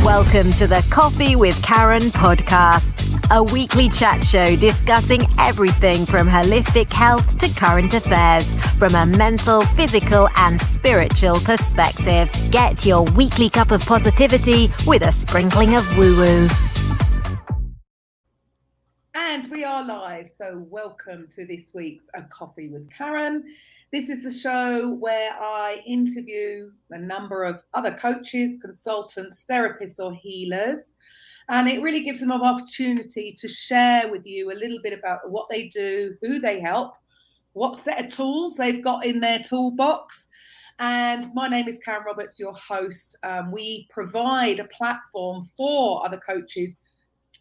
Welcome to the Coffee with Karen podcast, a weekly chat show discussing everything from holistic health to current affairs from a mental, physical, and spiritual perspective. Get your weekly cup of positivity with a sprinkling of woo-woo. And we are live, so welcome to this week's A Coffee with Karen. This is the show where I interview a number of other coaches, consultants, therapists or healers, and it really gives them an opportunity to share with you a little bit about what they do, who they help, what set of tools they've got in their toolbox. And my name is Karen Roberts, your host. We provide a platform for other coaches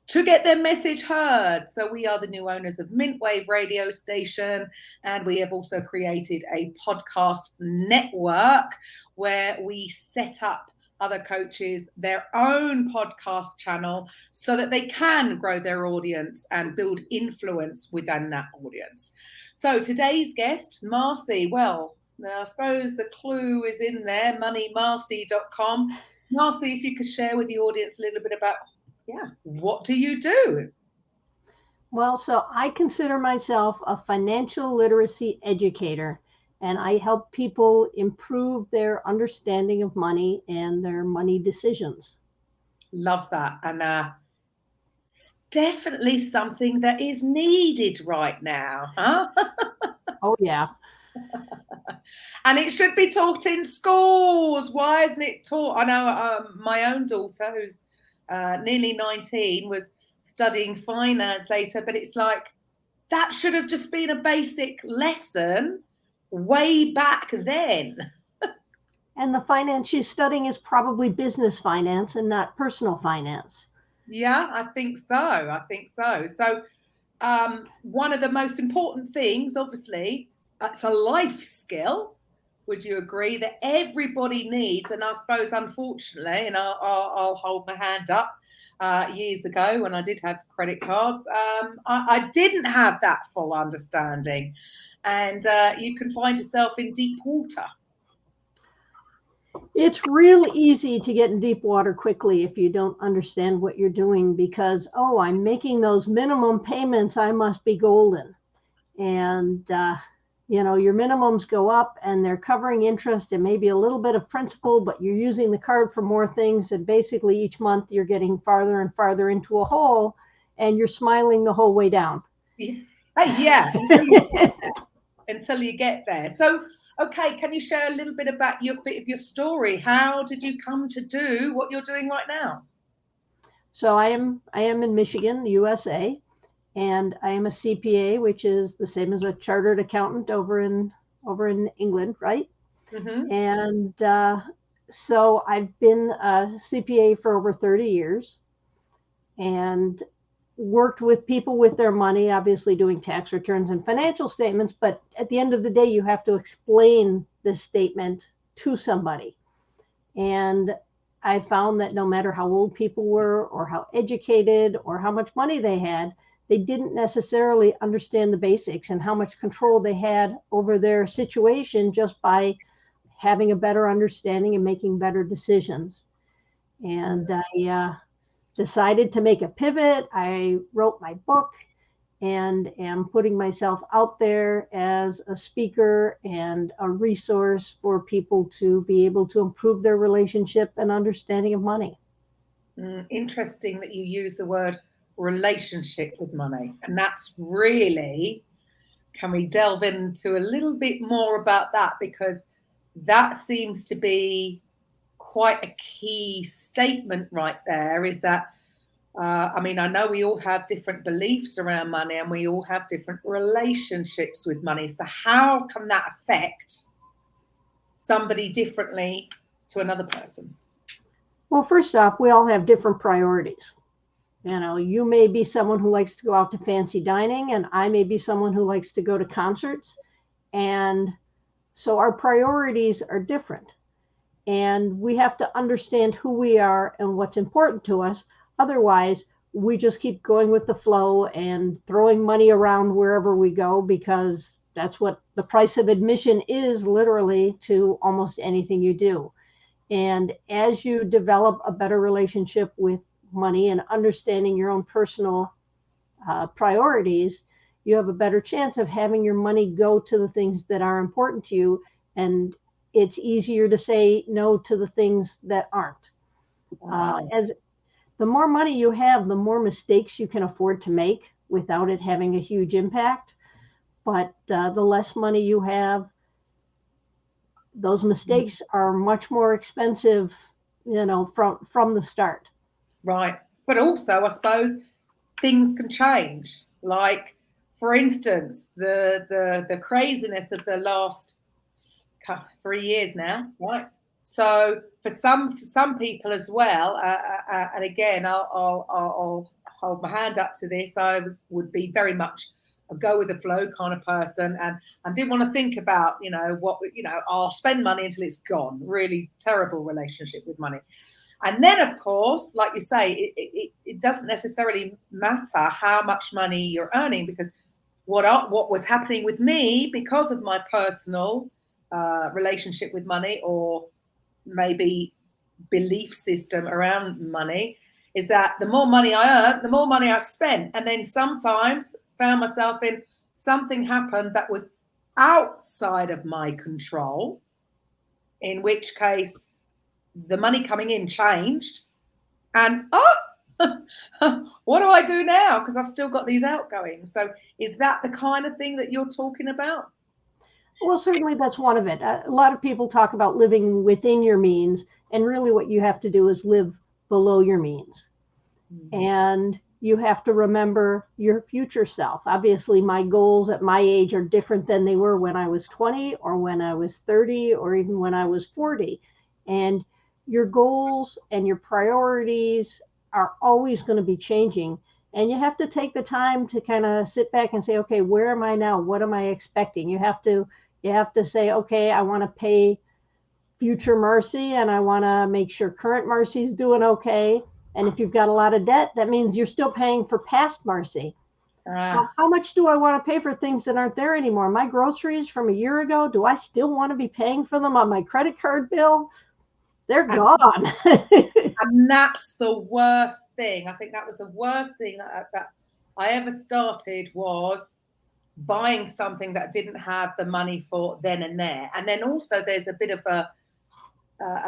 to get their message heard. So we are the new owners of Mintwave radio station, and we have also created a podcast network where we set up other coaches their own podcast channel so that they can grow their audience and build influence within that audience. So today's guest, Marci, well, now I suppose the clue is in there, MoneyMarci.com. Marci, if you could share with the audience a little bit about what do you do? Well, so I consider myself a financial literacy educator, and I help people improve their understanding of money and their money decisions. Love that. And it's definitely something that is needed right now, huh? Oh, yeah. And it should be taught in schools. Why isn't it taught? I know my own daughter, who's nearly 19, was studying finance later, but it's like that should have just been a basic lesson way back then. And the finance she's studying is probably business finance and not personal finance. Yeah, I think so. So one of the most important things, obviously, it's a life skill. Would you agree that everybody needs? And I suppose, unfortunately, and I'll hold my hand up, years ago when I did have credit cards, I didn't have that full understanding. And you can find yourself in deep water. It's real easy to get in deep water quickly if you don't understand what you're doing because, I'm making those minimum payments, I must be golden. And your minimums go up and they're covering interest and maybe a little bit of principal, but you're using the card for more things. And basically each month you're getting farther and farther into a hole and you're smiling the whole way down. Yeah. Until you get there. So, okay, can you share a little bit about your story? How did you come to do what you're doing right now? So I am in Michigan, the USA. And I am a CPA, which is the same as a chartered accountant over in England, right? Mm-hmm. And so I've been a CPA for over 30 years and worked with people with their money, obviously doing tax returns and financial statements. But at the end of the day, you have to explain this statement to somebody. And I found that no matter how old people were or how educated or how much money they had, they didn't necessarily understand the basics and how much control they had over their situation just by having a better understanding and making better decisions. And I decided to make a pivot. I wrote my book and am putting myself out there as a speaker and a resource for people to be able to improve their relationship and understanding of money. Interesting that you use the word relationship with money, and that's really, can we delve into a little bit more about that, because that seems to be quite a key statement right there, is that I know we all have different beliefs around money and we all have different relationships with money. So how can that affect somebody differently to another person? Well, first off, we all have different priorities. You may be someone who likes to go out to fancy dining, and I may be someone who likes to go to concerts. And so our priorities are different. And we have to understand who we are and what's important to us. Otherwise, we just keep going with the flow and throwing money around wherever we go, because that's what the price of admission is, literally, to almost anything you do. And as you develop a better relationship with money and understanding your own personal priorities, you have a better chance of having your money go to the things that are important to you. And it's easier to say no to the things that aren't. As the more money you have, the more mistakes you can afford to make without it having a huge impact. But the less money you have, those mistakes are much more expensive, from the start. Right. But also, I suppose things can change. Like, for instance, the craziness of the last 3 years now, right? So for some people as well, and again, I'll hold my hand up to this. Would be very much a go with the flow kind of person, and didn't want to think about I'll spend money until it's gone. Really terrible relationship with money. And then, of course, like you say, it doesn't necessarily matter how much money you're earning, because what was happening with me because of my personal relationship with money, or maybe belief system around money, is that the more money I earned, the more money I spent. And then sometimes found myself in something happened that was outside of my control, in which case the money coming in changed, and what do I do now? Because I've still got these outgoings. So is that the kind of thing that you're talking about? Well, certainly that's one of it. A lot of people talk about living within your means, and really what you have to do is live below your means. Mm-hmm. And you have to remember your future self. Obviously, my goals at my age are different than they were when I was 20 or when I was 30 or even when I was 40. And your goals and your priorities are always going to be changing. And you have to take the time to kind of sit back and say, okay, where am I now? What am I expecting? You have to say, okay, I want to pay future Marci, and I want to make sure current Marci is doing okay. And if you've got a lot of debt, that means you're still paying for past Marci. How much do I want to pay for things that aren't there anymore? My groceries from a year ago, do I still want to be paying for them on my credit card bill? They're gone. And that's the worst thing. I think that was the worst thing that I ever started, was buying something that I didn't have the money for then and there. And then also there's a bit of a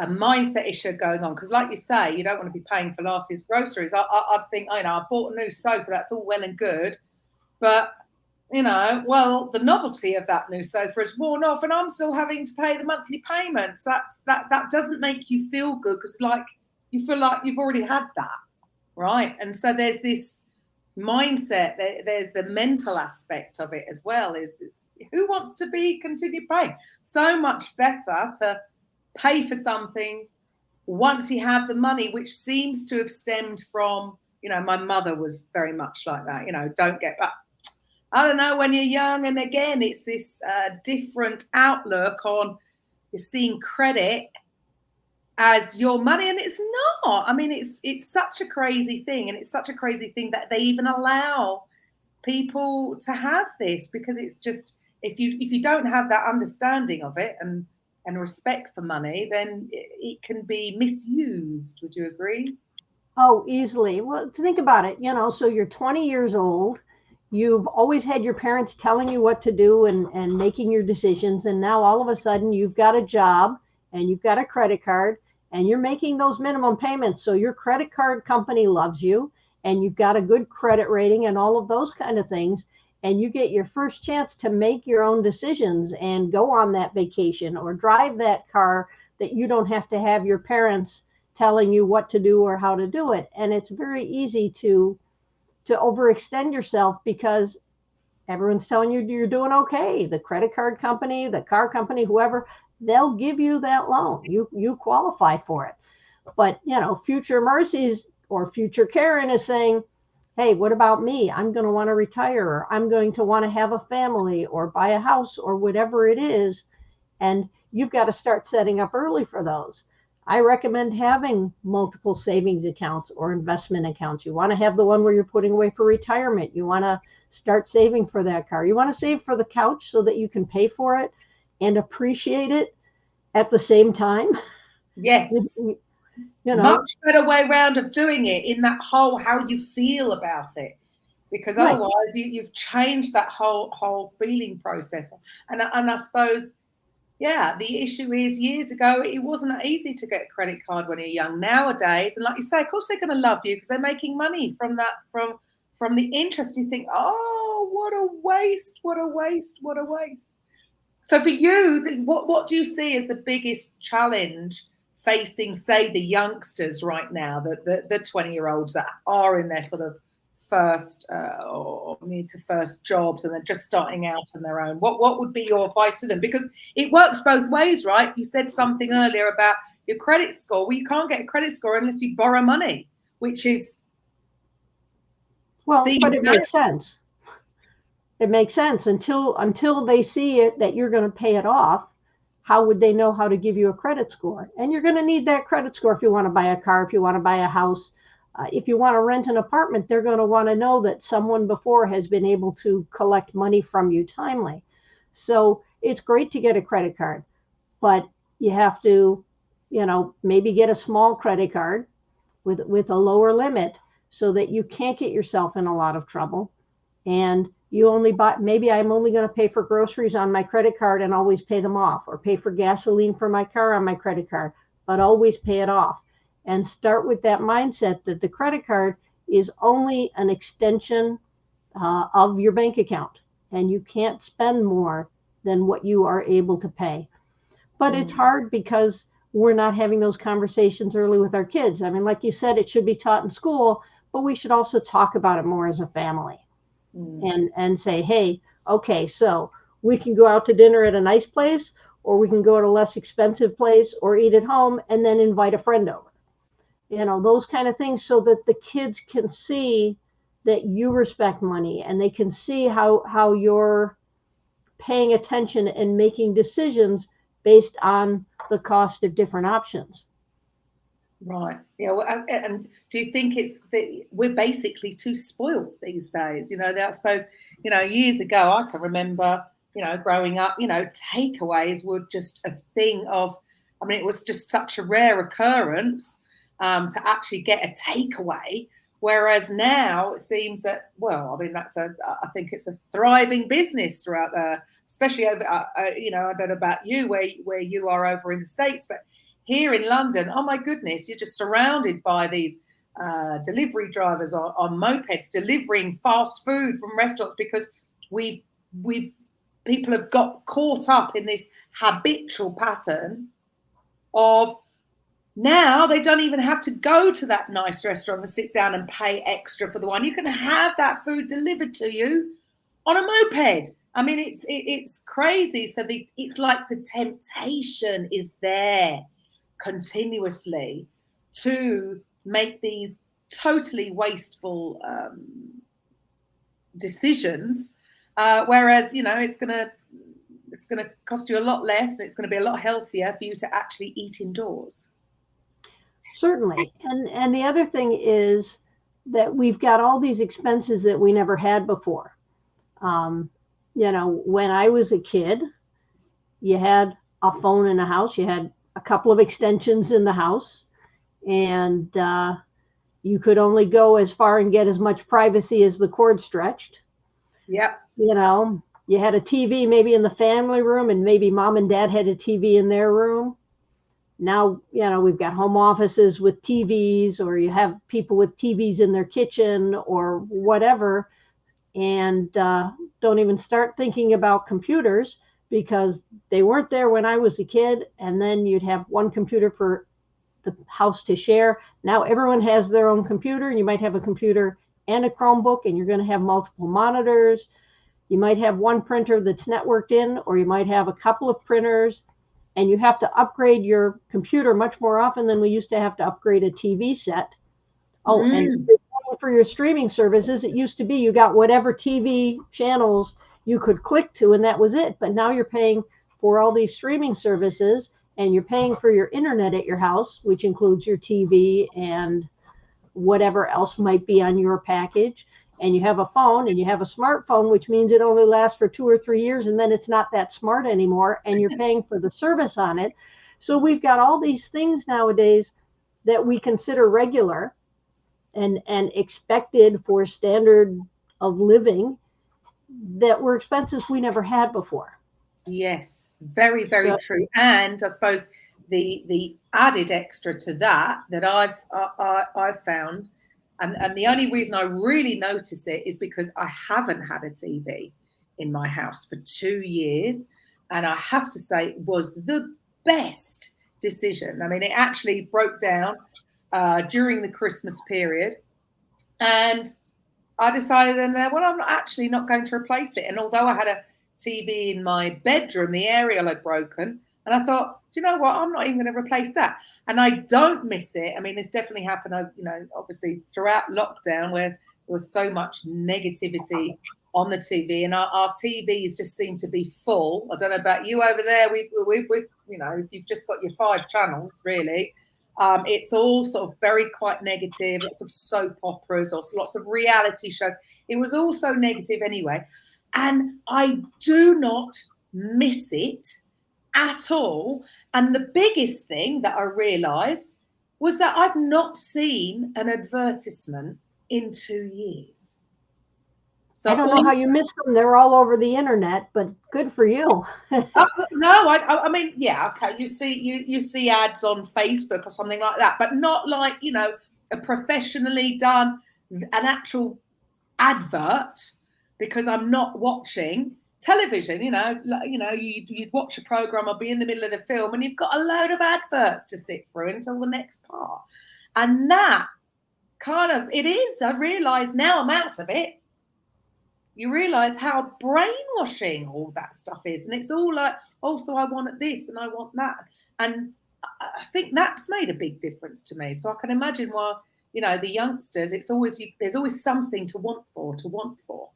mindset issue going on, because like you say, you don't want to be paying for last year's groceries. I'd think, I bought a new sofa, that's all well and good, but the novelty of that new sofa is worn off, and I'm still having to pay the monthly payments. That doesn't make you feel good, because like you feel like you've already had that, right? And so there's this mindset, there's the mental aspect of it as well. Is who wants to continue paying? So much better to pay for something once you have the money, which seems to have stemmed from, my mother was very much like that. Don't get back. I don't know, when you're young, and again, it's this different outlook on, you're seeing credit as your money, and it's not. I mean, it's such a crazy thing, and it's such a crazy thing that they even allow people to have this, because it's just, if you don't have that understanding of it and respect for money, then it can be misused. Would you agree? Oh, easily. Well, think about it. So you're 20 years old. You've always had your parents telling you what to do and making your decisions. And now all of a sudden you've got a job and you've got a credit card and you're making those minimum payments. So your credit card company loves you and you've got a good credit rating and all of those kind of things. And you get your first chance to make your own decisions and go on that vacation or drive that car that you don't have to have your parents telling you what to do or how to do it. And it's very easy to overextend yourself because everyone's telling you you're doing okay. The credit card company, the car company, whoever, they'll give you that loan. You qualify for it. But, future Marci's or future Karen is saying, hey, what about me? I'm going to want to retire, or I'm going to want to have a family or buy a house or whatever it is. And you've got to start setting up early for those. I recommend having multiple savings accounts or investment accounts. You want to have the one where you're putting away for retirement. You want to start saving for that car. You want to save for the couch so that you can pay for it and appreciate it at the same time. Yes. You know, much better way round of doing it in that whole how you feel about it, because otherwise you've changed that whole feeling process. And I suppose, yeah, the issue is years ago it wasn't that easy to get a credit card when you're young. Nowadays, and like you say, of course they're going to love you because they're making money from that, from the interest. You think, oh, what a waste, what a waste, what a waste. So for you, what do you see as the biggest challenge facing, say, the youngsters right now, the 20-year-olds that are in their sort of first or near to first jobs and they're just starting out on their own? What would be your advice to them? Because it works both ways, right? You said something earlier about your credit score. Well, you can't get a credit score unless you borrow money, which is... Well, but it makes sense. It makes sense until they see it that you're going to pay it off. How would they know how to give you a credit score? And you're going to need that credit score if you want to buy a car, if you want to buy a house, if you want to rent an apartment. They're going to want to know that someone before has been able to collect money from you timely. So it's great to get a credit card, but you have to, maybe get a small credit card with a lower limit so that you can't get yourself in a lot of trouble. And you only buy, maybe I'm only going to pay for groceries on my credit card and always pay them off, or pay for gasoline for my car on my credit card, but always pay it off. And start with that mindset that the credit card is only an extension of your bank account, and you can't spend more than what you are able to pay. But it's hard because we're not having those conversations early with our kids. I mean, like you said, it should be taught in school, but we should also talk about it more as a family. And say, hey, okay, so we can go out to dinner at a nice place, or we can go to a less expensive place, or eat at home and then invite a friend over. Those kind of things, so that the kids can see that you respect money, and they can see how you're paying attention and making decisions based on the cost of different options. Right. Yeah. Well, and do you think it's that we're basically too spoiled these days? I suppose, years ago, I can remember, growing up, takeaways were just a thing of, I mean, it was just such a rare occurrence to actually get a takeaway. Whereas now it seems that, well, I mean, I think it's a thriving business throughout especially over, I don't know about you, where you are over in the States, but here in London, oh my goodness, you're just surrounded by these delivery drivers on mopeds delivering fast food from restaurants, because people have got caught up in this habitual pattern of, now they don't even have to go to that nice restaurant and sit down and pay extra for the one. You can have that food delivered to you on a moped. I mean, it's crazy. So it's like the temptation is there continuously to make these totally wasteful decisions, whereas it's going to cost you a lot less, and it's going to be a lot healthier for you to actually eat indoors. Certainly. And the other thing is that we've got all these expenses that we never had before. When I was a kid, you had a phone in the house, you had a couple of extensions in the house, and you could only go as far and get as much privacy as the cord stretched. Yep. You had a TV maybe in the family room, and maybe mom and dad had a TV in their room. Now, we've got home offices with TVs, or you have people with TVs in their kitchen or whatever, and don't even start thinking about computers, because they weren't there when I was a kid. And then you'd have one computer for the house to share. Now everyone has their own computer, and you might have a computer and a Chromebook, and you're going to have multiple monitors. You might have one printer that's networked in, or you might have a couple of printers, and you have to upgrade your computer much more often than we used to have to upgrade a TV set. Oh, and for your streaming services, it used to be you got whatever TV channels you could click to, and that was it. But now you're paying for all these streaming services, and you're paying for your internet at your house, which includes your TV and whatever else might be on your package. And you have a phone, and you have a smartphone, which means it only lasts for 2 or 3 years, and then it's not that smart anymore, and you're paying for the service on it. So we've got all these things nowadays that we consider regular and expected for standard of living that were expenses we never had before. Yes, very, very true. And I suppose the added extra to that I've found, and the only reason I really notice it is because I haven't had a TV in my house for 2 years, and I have to say it was the best decision. I mean, it actually broke down during the Christmas period, and I decided then, well, I'm actually not going to replace it. And although I had a TV in my bedroom, the aerial had broken, and I thought, do you know what? I'm not even going to replace that. And I don't miss it. I mean, it's definitely happened, obviously throughout lockdown where there was so much negativity on the TV, and our TVs just seem to be full. I don't know about you over there. We if you've just got your 5 channels, really. It's all sort of very quite negative, lots of soap operas or lots of reality shows. It was all so negative anyway. And I do not miss it at all. And the biggest thing that I realized was that I've not seen an advertisement in 2 years. So I don't know how you missed them. They're all over the internet, but good for you. No, I mean, yeah, okay. You see ads on Facebook or something like that, but not like, a professionally done, an actual advert, because I'm not watching television. You'd watch a program or be in the middle of the film and you've got a load of adverts to sit through until the next part. And that kind of, it is, I realise now I'm out of it. You realise how brainwashing all that stuff is. And it's all like, oh, so I want this and I want that. And I think that's made a big difference to me. So I can imagine why, the youngsters, there's always something to want for.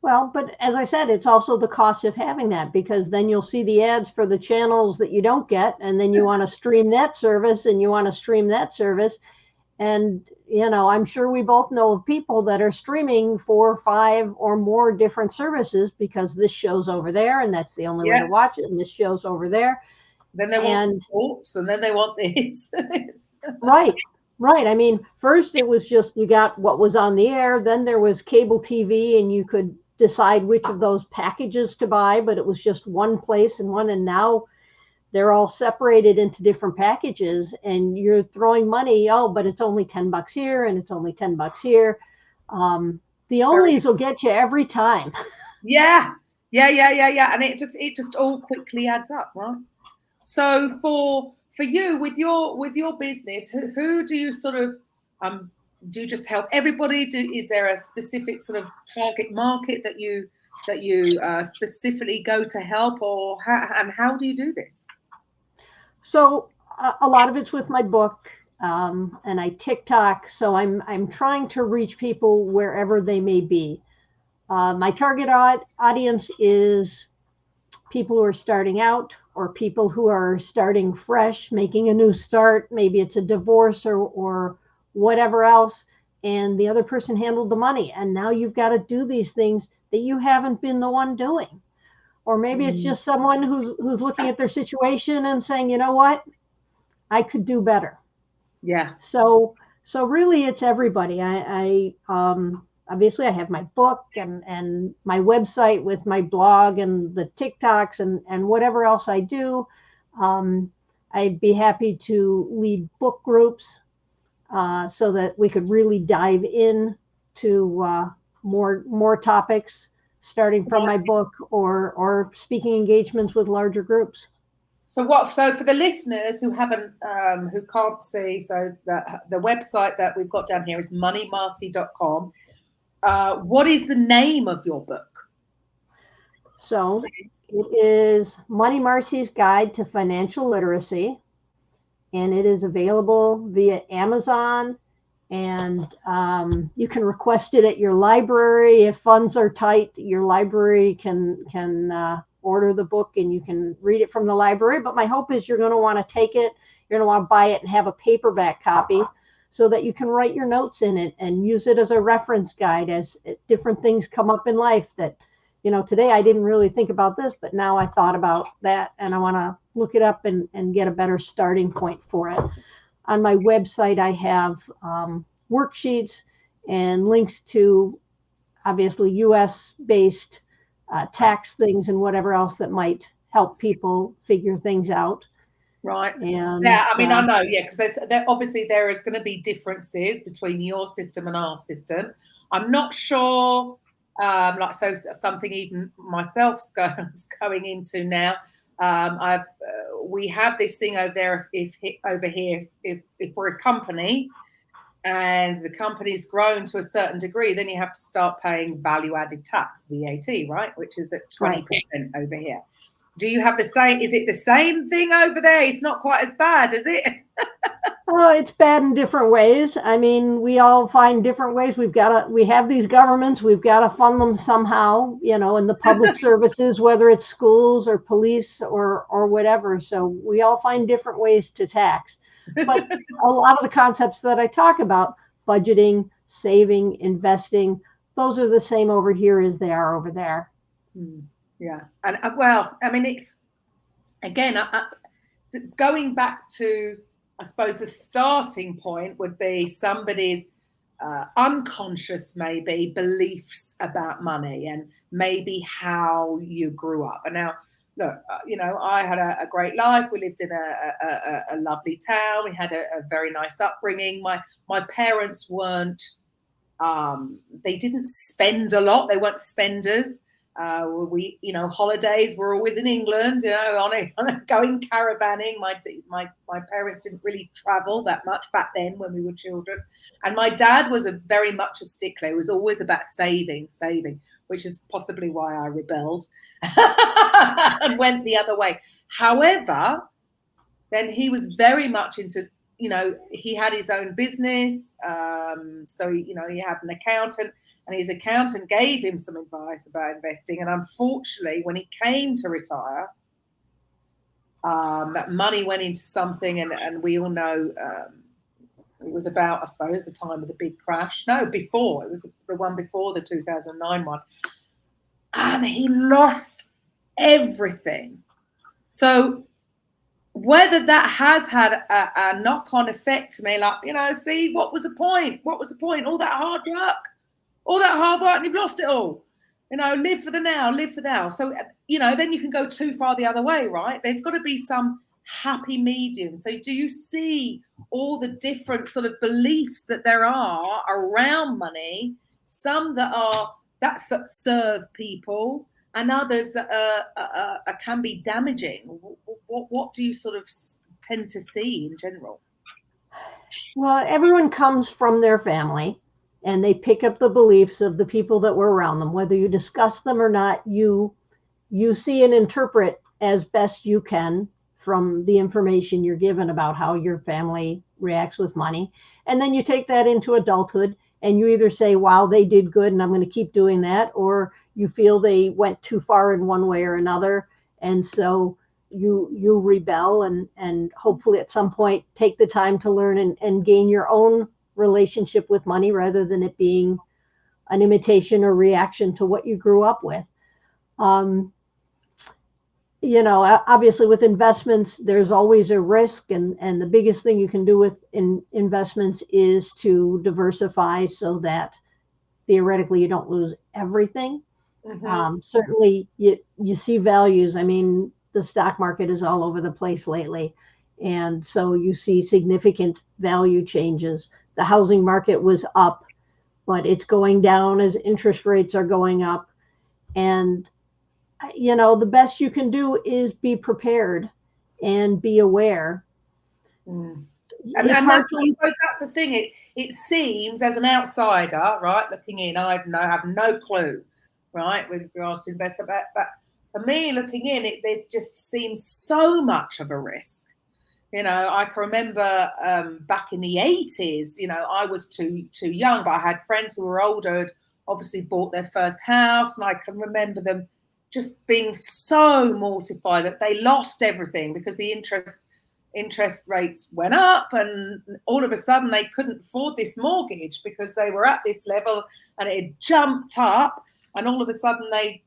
Well, but as I said, it's also the cost of having that, because then you'll see the ads for the channels that you don't get. And then you want to stream that service and you want to stream that service. And, I'm sure we both know of people that are streaming 4 or 5 or more different services because this show's over there and that's the only way to watch it. And this show's over there. Then they want sports and then they want this. Right. I mean, first it was just you got what was on the air. Then there was cable TV and you could decide which of those packages to buy, but it was just one place and one. And now they're all separated into different packages and you're throwing money. Oh, but it's only $10 here and it's only $10 here. The onlys will get you every time. Yeah. And it just all quickly adds up, right? So for you with your business, who do you sort of do you just help everybody? Is there a specific sort of target market that you specifically go to help, or how do you do this? So a lot of it's with my book, and I TikTok. So I'm trying to reach people wherever they may be. My target audience is people who are starting out or people who are starting fresh, making a new start. Maybe it's a divorce or whatever else. And the other person handled the money. And now you've got to do these things that you haven't been the one doing. Or maybe it's just someone who's looking at their situation and saying, you know what, I could do better. Yeah. So really it's everybody. I obviously I have my book and my website with my blog and the TikToks and whatever else I do. I'd be happy to lead book groups so that we could really dive in to more topics, starting from my book or speaking engagements with larger groups. So for the listeners who can't see, so the website that we've got down here is MoneyMarci.com. What is the name of your book? So it is MoneyMarci's Guide to Financial Literacy, and it is available via Amazon. And you can request it at your library. If funds are tight, your library can order the book and you can read it from the library. But my hope is you're going to want to take it, you're going to want to buy it and have a paperback copy so that you can write your notes in it and use it as a reference guide as different things come up in life that, today I didn't really think about this, but now I thought about that and I want to, look it up and get a better starting point for it. On my website, I have worksheets and links to obviously US-based tax things and whatever else that might help people figure things out. Right. And yeah, I mean, I know, yeah, because obviously there is going to be differences between your system and our system. I'm not sure, like, so something even myself's going into now. We have this thing over there. If we're a company and the company's grown to a certain degree, then you have to start paying value-added tax, VAT, right, which is at 20% over here. Do you have the same? Is it the same thing over there? It's not quite as bad, is it? Well, it's bad in different ways. I mean, we all find different ways. We have these governments. We've got to fund them somehow, in the public services, whether it's schools or police or whatever. So we all find different ways to tax. But a lot of the concepts that I talk about, budgeting, saving, investing, those are the same over here as they are over there. Yeah. And well, I mean, it's, again, going back to, I suppose the starting point would be somebody's unconscious, maybe, beliefs about money and maybe how you grew up. And now, look, I had a great life. We lived in a lovely town. We had a very nice upbringing. My parents weren't, they didn't spend a lot. They weren't spenders. We, holidays were always in England, on going caravanning. My parents didn't really travel that much back then when we were children. And my dad was very much a stickler. It was always about saving, which is possibly why I rebelled and went the other way. However, then he was very much into, he had his own business. So, he had an accountant, and his accountant gave him some advice about investing. And unfortunately, when he came to retire, that money went into something, and we all know it was about, I suppose, the time of the big crash. No, before. It was the one before the 2009 one. And he lost everything. So whether that has had a knock-on effect to me, like, see, what was the point? What was the point? All that hard work, and you've lost it all. Live for the now. So, then you can go too far the other way, right? There's got to be some happy medium. So do you see all the different sort of beliefs that there are around money, some that serve people, and others that can be damaging? What do you sort of tend to see in general? Well, everyone comes from their family, and they pick up the beliefs of the people that were around them. Whether you discuss them or not, you see and interpret as best you can from the information you're given about how your family reacts with money. And then you take that into adulthood, and you either say, wow, they did good and I'm going to keep doing that, or you feel they went too far in one way or another. And so you rebel and hopefully at some point take the time to learn and gain your own relationship with money, rather than it being an imitation or reaction to what you grew up with. Obviously with investments, there's always a risk, and the biggest thing you can do with investments is to diversify so that theoretically you don't lose everything. Mm-hmm. Certainly you see values. I mean, the stock market is all over the place lately. And so you see significant value changes. The housing market was up, but it's going down as interest rates are going up. And, the best you can do is be prepared and be aware. And that's the thing. It seems, as an outsider, right, looking in, I have no clue, right, with regards to investment. But for me, looking in, there just seems so much of a risk. I can remember back in the 80s, I was too young, but I had friends who were older, who'd obviously bought their first house, and I can remember them just being so mortified that they lost everything because the interest rates went up, and all of a sudden they couldn't afford this mortgage because they were at this level and it had jumped up. and all of a sudden they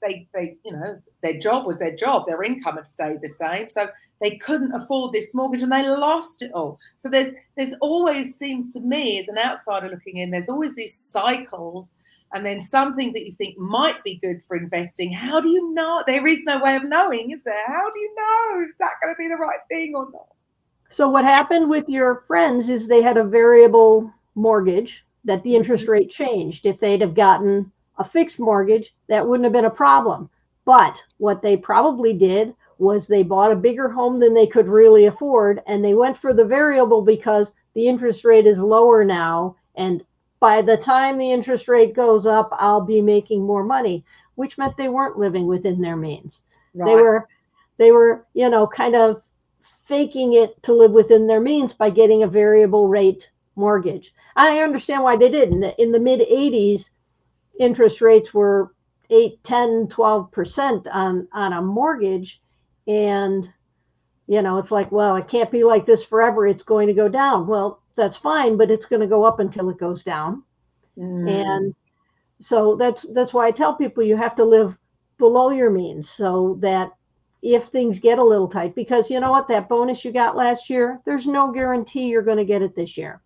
their job was their job, their income had stayed the same, so they couldn't afford this mortgage and they lost it all. So there's always, seems to me as an outsider looking in, there's always these cycles, and then something that you think might be good for investing. How do you know? There is no way of knowing, is there? How do you know is that going to be the right thing or not? So what happened with your friends is they had a variable mortgage that the interest rate changed. If they'd have gotten a fixed mortgage, that wouldn't have been a problem. But what they probably did was they bought a bigger home than they could really afford, and they went for the variable because the interest rate is lower now, and by the time the interest rate goes up, I'll be making more money, which meant they weren't living within their means. Right. They were, kind of faking it to live within their means by getting a variable rate mortgage. I understand why they did. In the mid 80s, interest rates were 8, 10, 12% on a mortgage. And, it's like, well, it can't be like this forever. It's going to go down. Well, that's fine, but it's going to go up until it goes down. And so that's why I tell people you have to live below your means, so that if things get a little tight, because you know what, that bonus you got last year, there's no guarantee you're going to get it this year.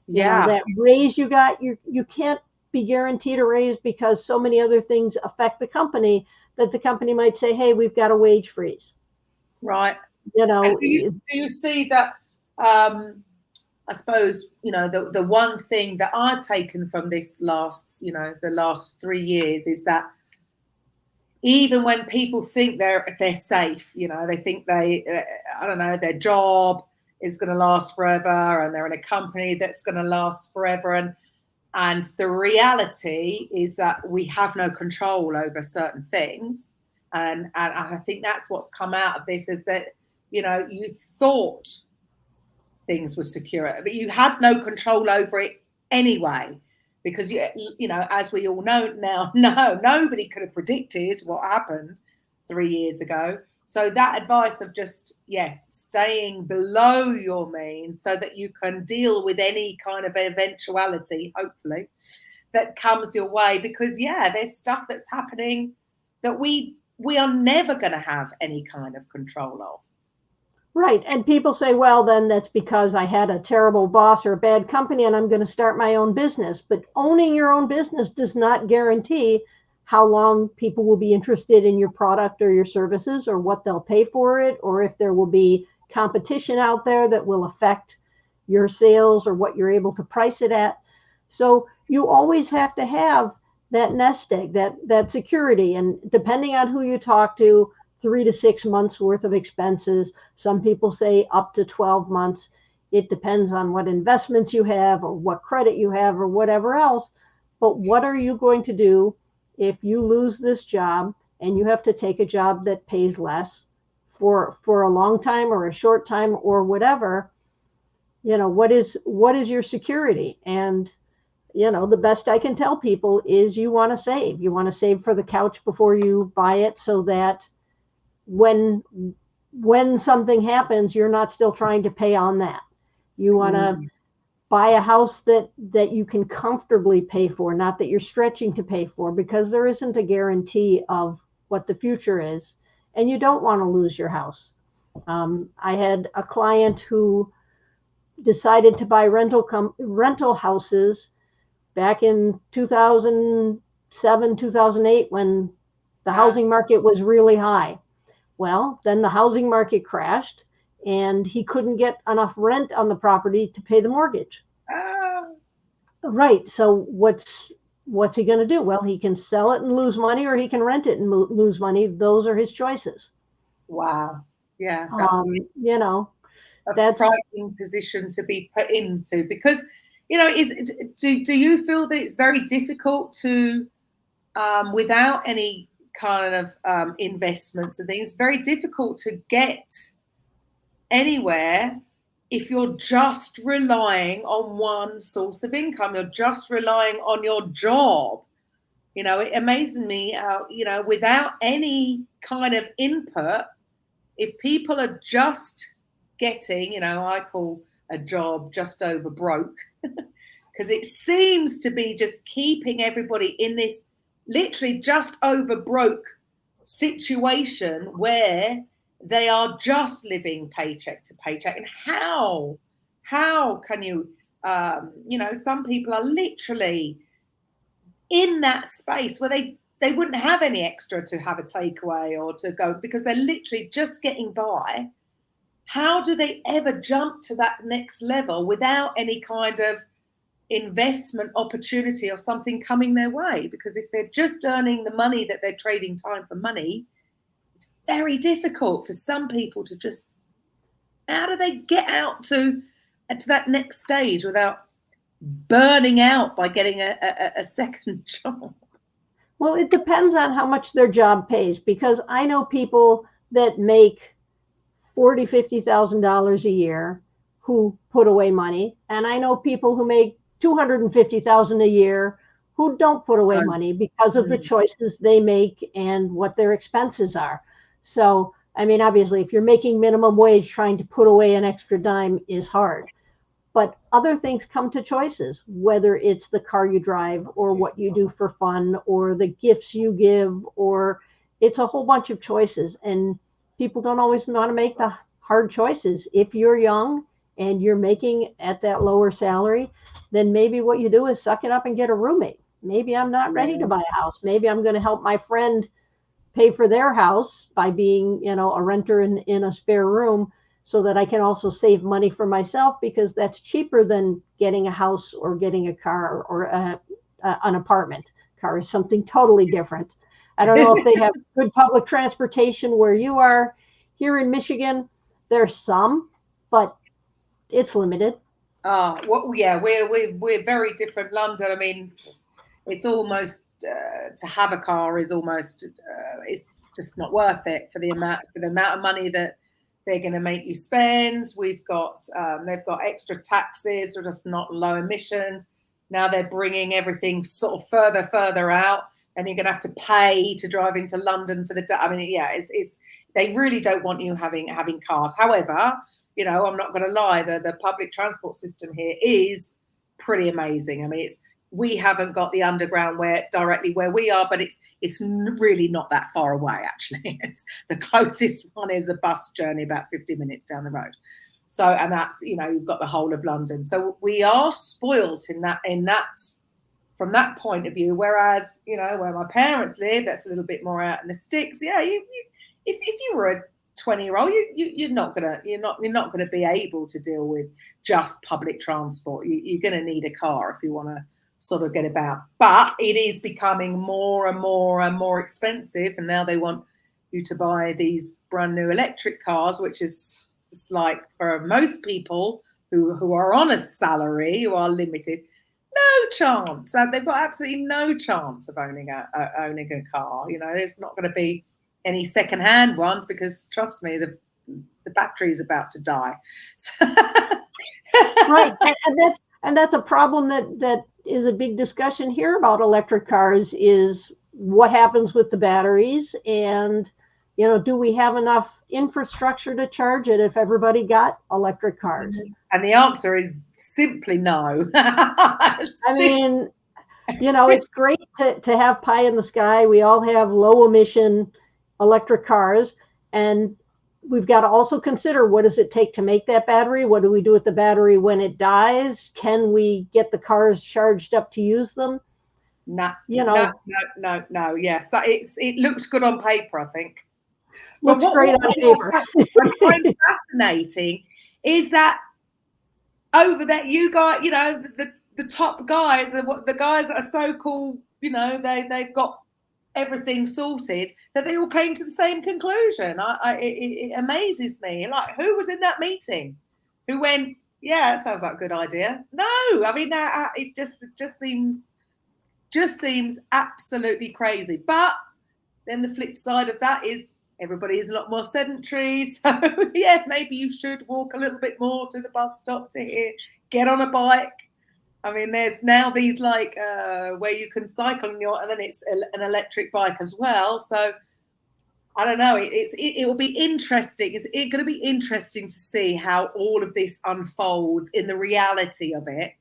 Yeah. That raise you got, you can't be guaranteed a raise because so many other things affect the company that the company might say, hey, we've got a wage freeze. Right. And do you see that, I suppose, the one thing that I've taken from this the last 3 years is that even when people think they're safe, they think their job is going to last forever, and they're in a company that's going to last forever. And the reality is that we have no control over certain things. And I think that's what's come out of this, is that, you thought things were secure, but you had no control over it anyway. Because, as we all know now, nobody could have predicted what happened 3 years ago. So that advice of just, staying below your means so that you can deal with any kind of eventuality, hopefully, that comes your way. Because, there's stuff that's happening that we are never going to have any kind of control of. Right. And people say, well, then that's because I had a terrible boss or a bad company and I'm going to start my own business. But owning your own business does not guarantee how long people will be interested in your product or your services, or what they'll pay for it, or if there will be competition out there that will affect your sales or what you're able to price it at. So you always have to have that nest egg, that security. And depending on who you talk to, 3 to 6 months worth of expenses. Some people say up to 12 months. It depends on what investments you have or what credit you have or whatever else. But what are you going to do if you lose this job and you have to take a job that pays less for a long time or a short time or whatever? What is your security? And the best I can tell people is you want to save. You want to save for the couch before you buy it, so that when something happens, you're not still trying to pay on that. You want to buy a house that you can comfortably pay for, not that you're stretching to pay for, because there isn't a guarantee of what the future is, and you don't want to lose your house. I had a client who decided to buy rental houses back in 2007, 2008, when the housing market was really high. Well, then the housing market crashed and he couldn't get enough rent on the property to pay the mortgage. Right. So what's he going to do? Well, he can sell it and lose money, or he can rent it and lose money. Those are his choices. Wow. Yeah. That's a frightening position to be put into, because, do you feel that it's very difficult to, without any kind of investments and things, very difficult to get anywhere if you're just relying on one source of income? You're just relying on your job. It amazes me how, without any kind of input, if people are just getting, I call a job just over broke, because it seems to be just keeping everybody in this literally just over broke situation where they are just living paycheck to paycheck. And how can you, some people are literally in that space where they wouldn't have any extra to have a takeaway or to go, because they're literally just getting by. How do they ever jump to that next level without any kind of investment opportunity or something coming their way? Because if they're just earning the money that they're trading time for money, it's very difficult for some people to just, how do they get out to that next stage without burning out by getting a second job? Well, it depends on how much their job pays, because I know people that make $40,000, $50,000 a year who put away money, and I know people who make $250,000 a year who don't put away money because of the choices they make and what their expenses are. So, I mean, obviously, if you're making minimum wage, trying to put away an extra dime is hard. But other things come to choices, whether it's the car you drive or what you do for fun or the gifts you give, or it's a whole bunch of choices. And people don't always want to make the hard choices. If you're young and you're making at that lower salary, then maybe what you do is suck it up and get a roommate. Maybe I'm not ready to buy a house. Maybe I'm going to help my friend pay for their house by being, a renter in a spare room, so that I can also save money for myself, because that's cheaper than getting a house or getting a car or an apartment. Car is something totally different. I don't know if they have good public transportation where you are. Here in Michigan, there's some, but it's limited. We're very different. London, I mean, it's almost to have a car is almost it's just not worth it for the amount of money that they're going to make you spend. They've got extra taxes, or just not low emissions. Now they're bringing everything sort of further out, and you're going to have to pay to drive into London for the day. I mean, yeah, it's they really don't want you having cars. However, I'm not going to lie, the public transport system here is pretty amazing. I mean, we haven't got the underground directly where we are, but it's really not that far away, actually. It's the closest one is a bus journey about 50 minutes down the road. So, and that's, you've got the whole of London. So we are spoilt in that from that point of view. Whereas, where my parents live, that's a little bit more out in the sticks. Yeah, if you were a 20-year-old, you're not gonna be able to deal with just public transport. You're gonna need a car if you want to sort of get about. But it is becoming more and more expensive, and now they want you to buy these brand new electric cars, which is just like, for most people who are on a salary, who are limited, no chance. They've got absolutely no chance of owning a car. There's not going to be any second-hand ones, because trust me, the battery is about to die. Right, and that's a problem that is a big discussion here about electric cars, is what happens with the batteries, and do we have enough infrastructure to charge it if everybody got electric cars? And the answer is simply no. I mean, it's great to have pie in the sky. We all have low emission electric cars, and we've got to also consider, what does it take to make that battery? What do we do with the battery when it dies? Can we get the cars charged up to use them? No. Yes, it looked good on paper, I think. Looks great on paper. What I find fascinating is that over that, you got, the top guys, the guys that are so cool, they've got everything sorted, that they all came to the same conclusion. It amazes me. Like, who was in that meeting? Who went, yeah, that sounds like a good idea? No, I mean, it just seems absolutely crazy. But then the flip side of that is everybody is a lot more sedentary. So yeah, maybe you should walk a little bit more to the bus stop to here, get on a bike. I mean, there's now these where you can cycle and then it's an electric bike as well. So I don't know. It will be interesting. It's going to be interesting to see how all of this unfolds in the reality of it,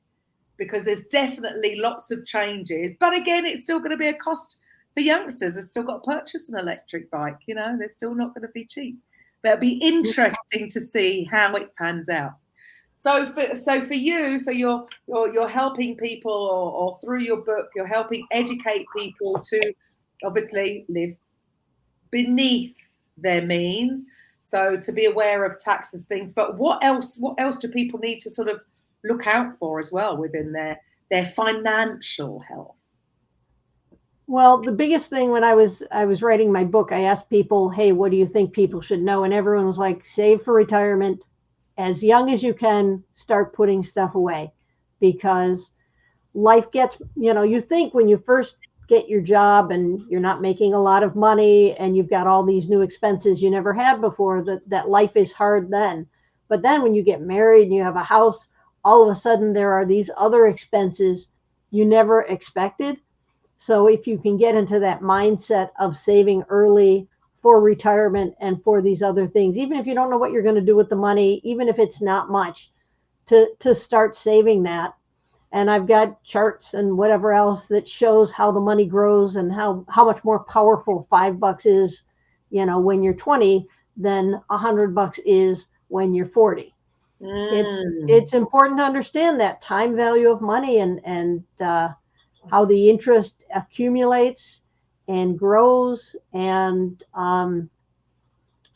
because there's definitely lots of changes. But again, it's still going to be a cost for youngsters, they've still got to purchase an electric bike. You know, they're still not going to be cheap. But it'll be interesting to see how it pans out. So for you, so you're helping people, or through your book, you're helping educate people to obviously live beneath their means. So to be aware of taxes, things. But what else do people need to sort of look out for as well within their financial health? Well, the biggest thing when I was writing my book, I asked people, hey, what do you think people should know? And everyone was like, save for retirement. As young as you can, start putting stuff away, because life gets, you think when you first get your job and you're not making a lot of money and you've got all these new expenses you never had before, that life is hard then. But then when you get married and you have a house, all of a sudden there are these other expenses you never expected. So if you can get into that mindset of saving early for retirement and for these other things, even if you don't know what you're going to do with the money, even if it's not much, to start saving that. And I've got charts and whatever else that shows how the money grows and how much more powerful $5 is, when you're 20 than $100 is when you're 40. It's important to understand that time value of money and how the interest accumulates and grows, and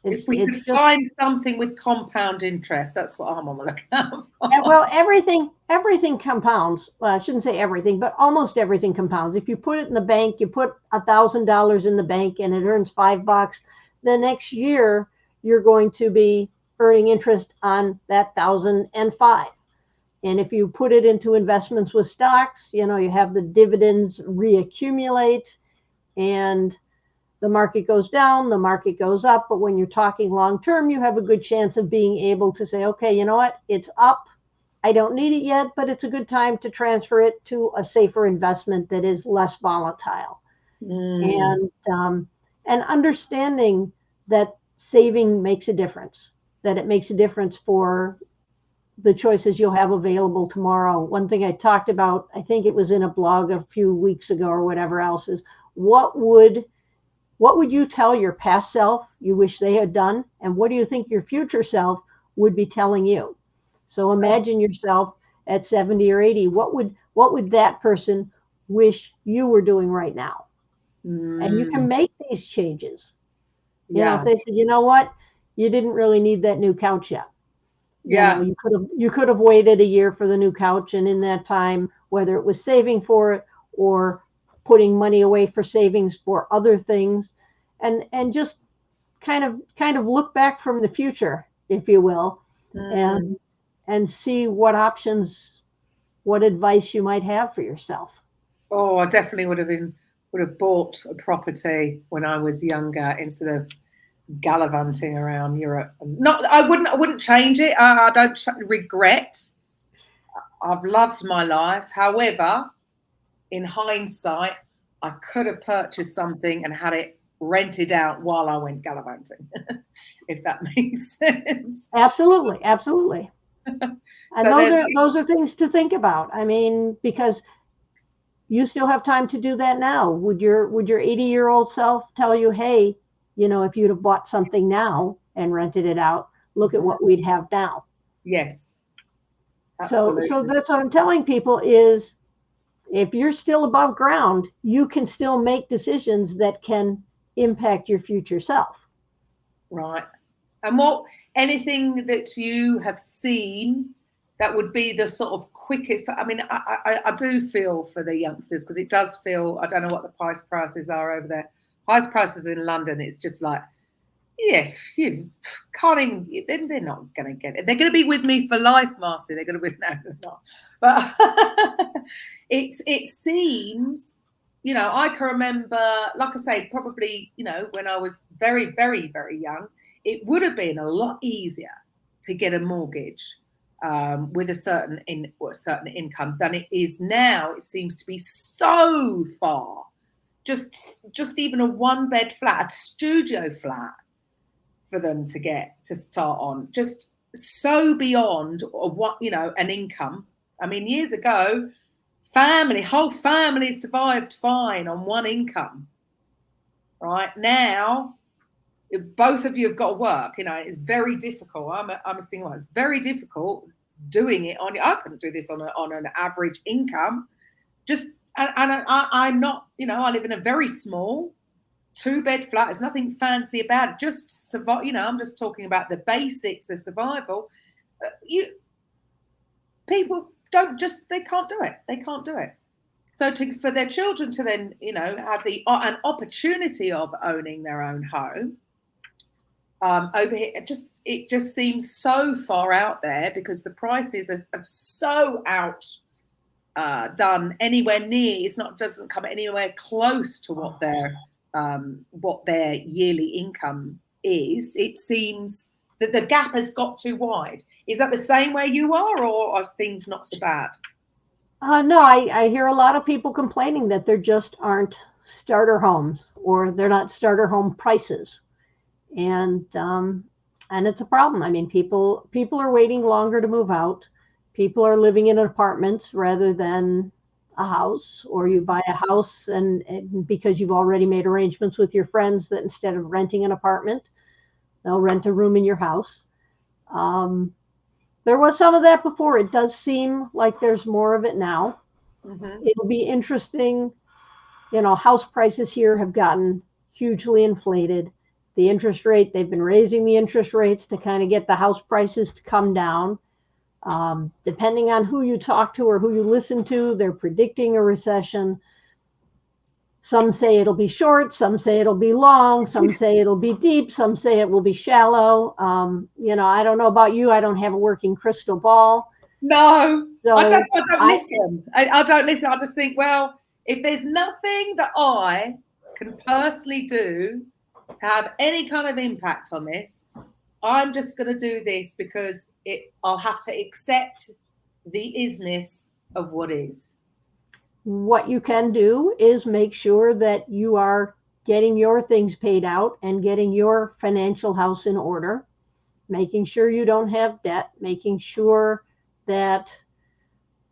if we could find something with compound interest, that's what I'm on the lookout for. Well, everything compounds. Well, I shouldn't say everything, but almost everything compounds. If you put it in the bank, you put $1,000 in the bank and it earns $5, the next year you're going to be earning interest on that $1,005. And if you put it into investments with stocks, you have the dividends reaccumulate, and the market goes down, the market goes up. But when you're talking long term, you have a good chance of being able to say, okay, you know what, it's up. I don't need it yet, but it's a good time to transfer it to a safer investment that is less volatile. And understanding that saving makes a difference, that it makes a difference for the choices you'll have available tomorrow. One thing I talked about, I think it was in a blog a few weeks ago or whatever else, is what would you tell your past self you wish they had done? And what do you think your future self would be telling you? So imagine yourself at 70 or 80. What would that person wish you were doing right now? And you can make these changes. If they said, you know what, you didn't really need that new couch yet. You could have waited a year for the new couch, and in that time, whether it was saving for it or putting money away for savings for other things, and just kind of look back from the future, if you will, and see what options, what advice you might have for yourself. Oh, I definitely would have bought a property when I was younger instead of gallivanting around Europe. I wouldn't change it. I don't regret. I've loved my life. However, in hindsight, I could have purchased something and had it rented out while I went gallivanting, if that makes sense. Absolutely. And those are things to think about. I mean, because you still have time to do that now. Would your 80-year-old self tell you, hey, if you'd have bought something now and rented it out, look at what we'd have now? Yes. Absolutely. So that's what I'm telling people is, if you're still above ground, you can still make decisions that can impact your future self. Right. And anything that you have seen that would be the sort of quickest? I mean, I do feel for the youngsters, because it does feel, I don't know what the prices are over there. Highest prices in London, it's just like, if you can't even, they're not going to get it. They're going to be with me for life, Marci. They're going to be, no, they're not. But it seems, I can remember, like I say, probably, when I was very, very, very young, it would have been a lot easier to get a mortgage with a certain income than it is now. It seems to be so far. Just even a 1-bed flat, a studio flat, for them to start on, just so beyond what an income. I mean, years ago, whole families survived fine on one income. right? Now, both of you have got to work. It's very difficult. I'm a single mom. It's very difficult doing it on. I couldn't do this on an average income. I'm not. I live in a very small 2-bed flat. There's nothing fancy about it. Just survive. I'm just talking about the basics of survival. People they can't do it. They can't do it. So for their children to then, have an opportunity of owning their own home, over here, it just seems so far out there because the prices are so done anywhere near. Doesn't come anywhere close to what their yearly income is. It seems that the gap has got too wide. Is that the same where you are, or are things not so bad? No, I hear a lot of people complaining that there just aren't starter homes, or they're not starter home prices. And it's a problem. I mean, people are waiting longer to move out. People are living in apartments rather than a house, or you buy a house and because you've already made arrangements with your friends that instead of renting an apartment, they'll rent a room in your house. There was some of that before. It does seem like there's more of it now. Mm-hmm. It'll be interesting. House prices here have gotten hugely inflated. The interest rate, they've been raising the interest rates to kind of get the house prices to come down. Depending on who you talk to or who you listen to, they're predicting a recession. Some say it'll be short, some say it'll be long, some say it'll be deep, some say it will be shallow. I don't know about you. I don't have a working crystal ball. No, so I don't listen. I don't listen. I just think, well, if there's nothing that I can personally do to have any kind of impact on this, I'm just going to do this because I'll have to accept the isness of what is. What you can do is make sure that you are getting your things paid out and getting your financial house in order, making sure you don't have debt, making sure that,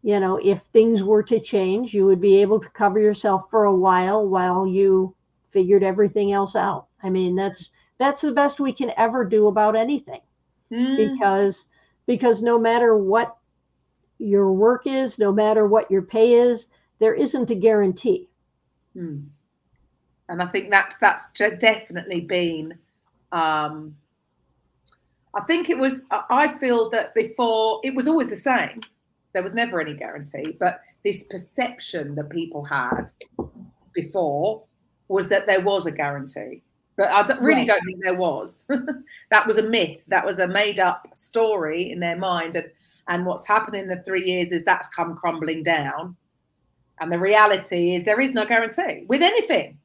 if things were to change, you would be able to cover yourself for a while you figured everything else out. I mean, that's the best we can ever do about anything, because no matter what your work is, no matter what your pay is, there isn't a guarantee. And I think that's definitely been, I feel that before it was always the same. There was never any guarantee, but this perception that people had before was that there was a guarantee. But I really don't think there was. That was a myth. That was a made-up story in their mind. And what's happened in the 3 years is that's come crumbling down. And the reality is there is no guarantee with anything.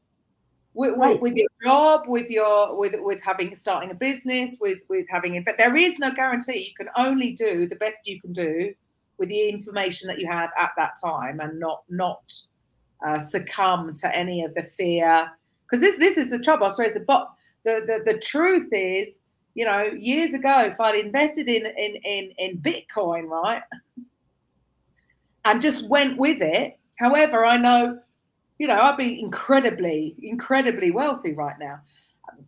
With your job, with starting a business, with having it. But there is no guarantee. You can only do the best you can do with the information that you have at that time, and not succumb to any of the fear. Because this is the trouble. I suppose the truth is, years ago, if I'd invested in Bitcoin, right, and just went with it. However, I know, I'd be incredibly, incredibly wealthy right now.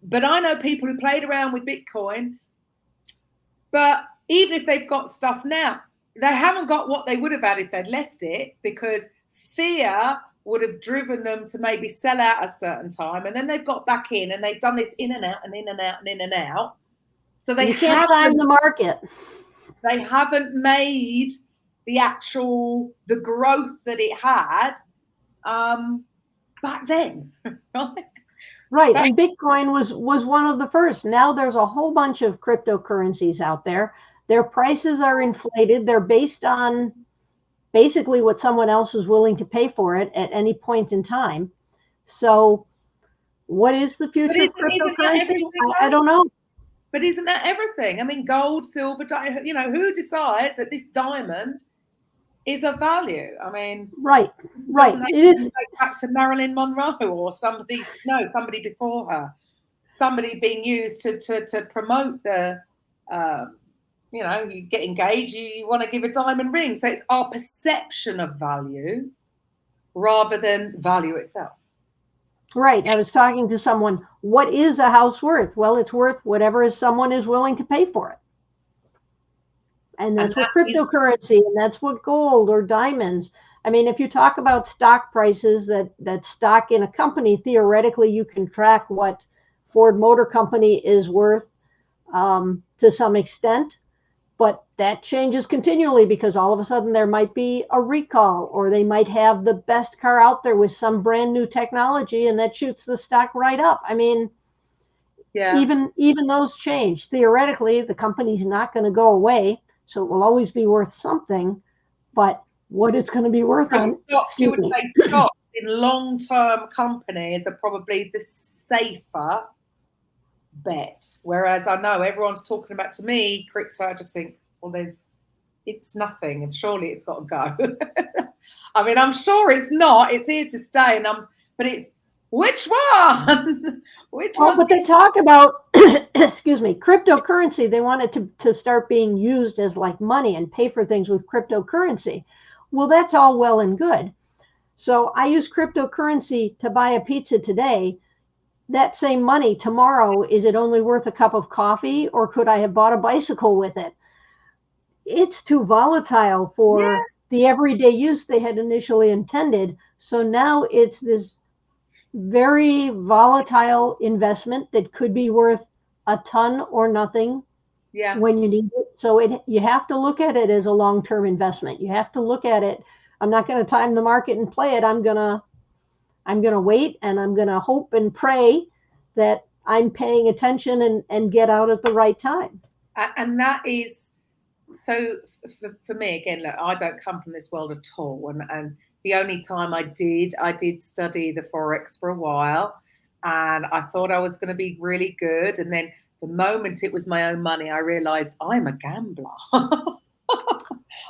But I know people who played around with Bitcoin, but even if they've got stuff now, they haven't got what they would have had if they'd left it, because fear would have driven them to maybe sell out a certain time, and then they've got back in and they've done this in and out and in and out and in and out. So they can't time the market. They haven't made the growth that it had back then. Right. And Bitcoin was one of the first. Now there's a whole bunch of cryptocurrencies out there. Their prices are inflated. They're based on basically what someone else is willing to pay for it at any point in time. So what is the future of cryptocurrency? I don't know. But isn't that everything? I mean, gold, silver, who decides that this diamond is of value? I mean, right. It is back to Marilyn Monroe or somebody before her, somebody being used to promote the, you get engaged, you want to give a diamond ring. So it's our perception of value rather than value itself. Right. I was talking to someone, what is a house worth? Well, it's worth whatever someone is willing to pay for it. And that's what cryptocurrency, and that's what gold or diamonds. I mean, if you talk about stock prices, that stock in a company, theoretically, you can track what Ford Motor Company is worth to some extent. But that changes continually because all of a sudden there might be a recall, or they might have the best car out there with some brand new technology, and that shoots the stock right up. I mean, even those change. Theoretically, the company's not going to go away, so it will always be worth something. But what it's going to be worth on, you would say stocks in long-term companies are probably the safer bet, whereas I know everyone's talking about, to me, crypto. I just think, well, it's nothing, and surely it's got to go. I mean, I'm sure it's not. It's here to stay, but it's which one? Which one? But they talk about, excuse me, cryptocurrency. They want it to start being used as like money and pay for things with cryptocurrency. Well, that's all well and good. So I use cryptocurrency to buy a pizza today. That same money tomorrow, is it only worth a cup of coffee, or could I have bought a bicycle with it? It's too volatile for the everyday use they had initially intended. So now it's this very volatile investment that could be worth a ton or nothing when you need it. So you have to look at it as a long-term investment. You have to look at it. I'm not going to time the market and play it. I'm going to wait, and I'm going to hope and pray that I'm paying attention and get out at the right time. And that is, so for me, again, look, I don't come from this world at all. And the only time I did study the Forex for a while, and I thought I was going to be really good. And then the moment it was my own money, I realized I'm a gambler.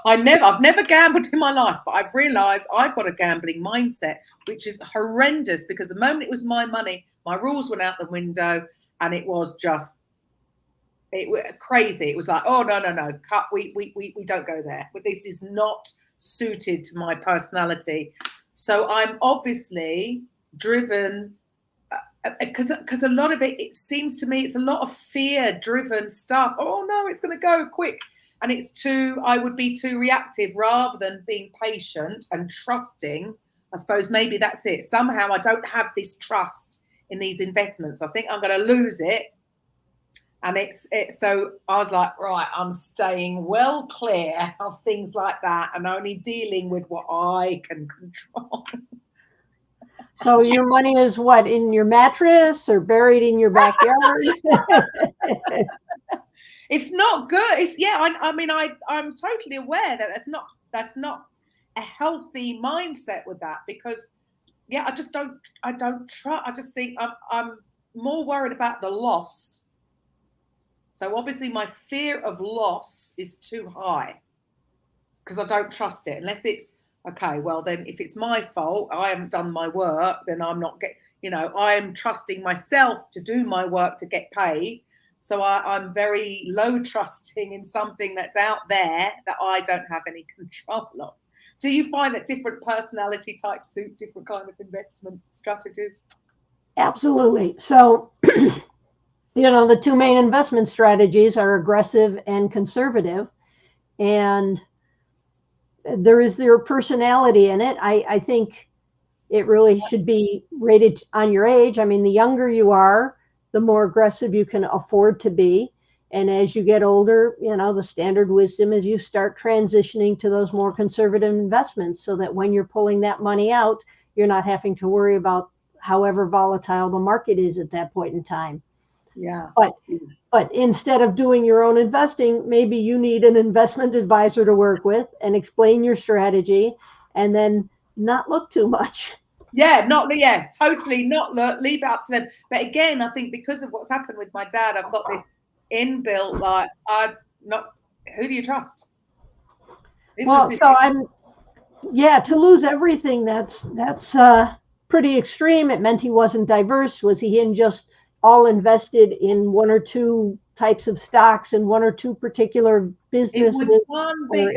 I've never gambled in my life, but I've realized I've got a gambling mindset, which is horrendous, because the moment it was my money, my rules went out the window, and it was just crazy. It was like, oh, no, cut. We don't go there. But this is not suited to my personality. So I'm obviously driven, because a lot of it seems to me, it's a lot of fear-driven stuff. Oh, no, it's going to go quick. And I would be too reactive rather than being patient and trusting. I suppose maybe that's it. Somehow I don't have this trust in these investments. I think I'm going to lose it. And so I was like, right, I'm staying well clear of things like that and only dealing with what I can control. So your money is what, in your mattress or buried in your backyard? It's not good. I'm totally aware that that's not a healthy mindset with that, because I don't trust. I just think I'm more worried about the loss. So obviously my fear of loss is too high because I don't trust it, unless it's okay. Well, then if it's my fault, I haven't done my work, then I'm not I am trusting myself to do my work to get paid. So I'm very low trusting in something that's out there that I don't have any control of. Do you find that different personality types suit different kind of investment strategies? Absolutely. So, the two main investment strategies are aggressive and conservative. And there is their personality in it. I think it really should be rated on your age. I mean, the younger you are, the more aggressive you can afford to be. And as you get older, the standard wisdom is you start transitioning to those more conservative investments, so that when you're pulling that money out, you're not having to worry about however volatile the market is at that point in time. Yeah. But instead of doing your own investing, maybe you need an investment advisor to work with and explain your strategy, and then not look too much. Totally not look, leave it up to them. But again, I think because of what's happened with my dad, I've got this inbuilt, like, who do you trust? To lose everything, that's pretty extreme. It meant he wasn't diverse. Was he in just all invested in one or two types of stocks and one or two particular businesses? It was one big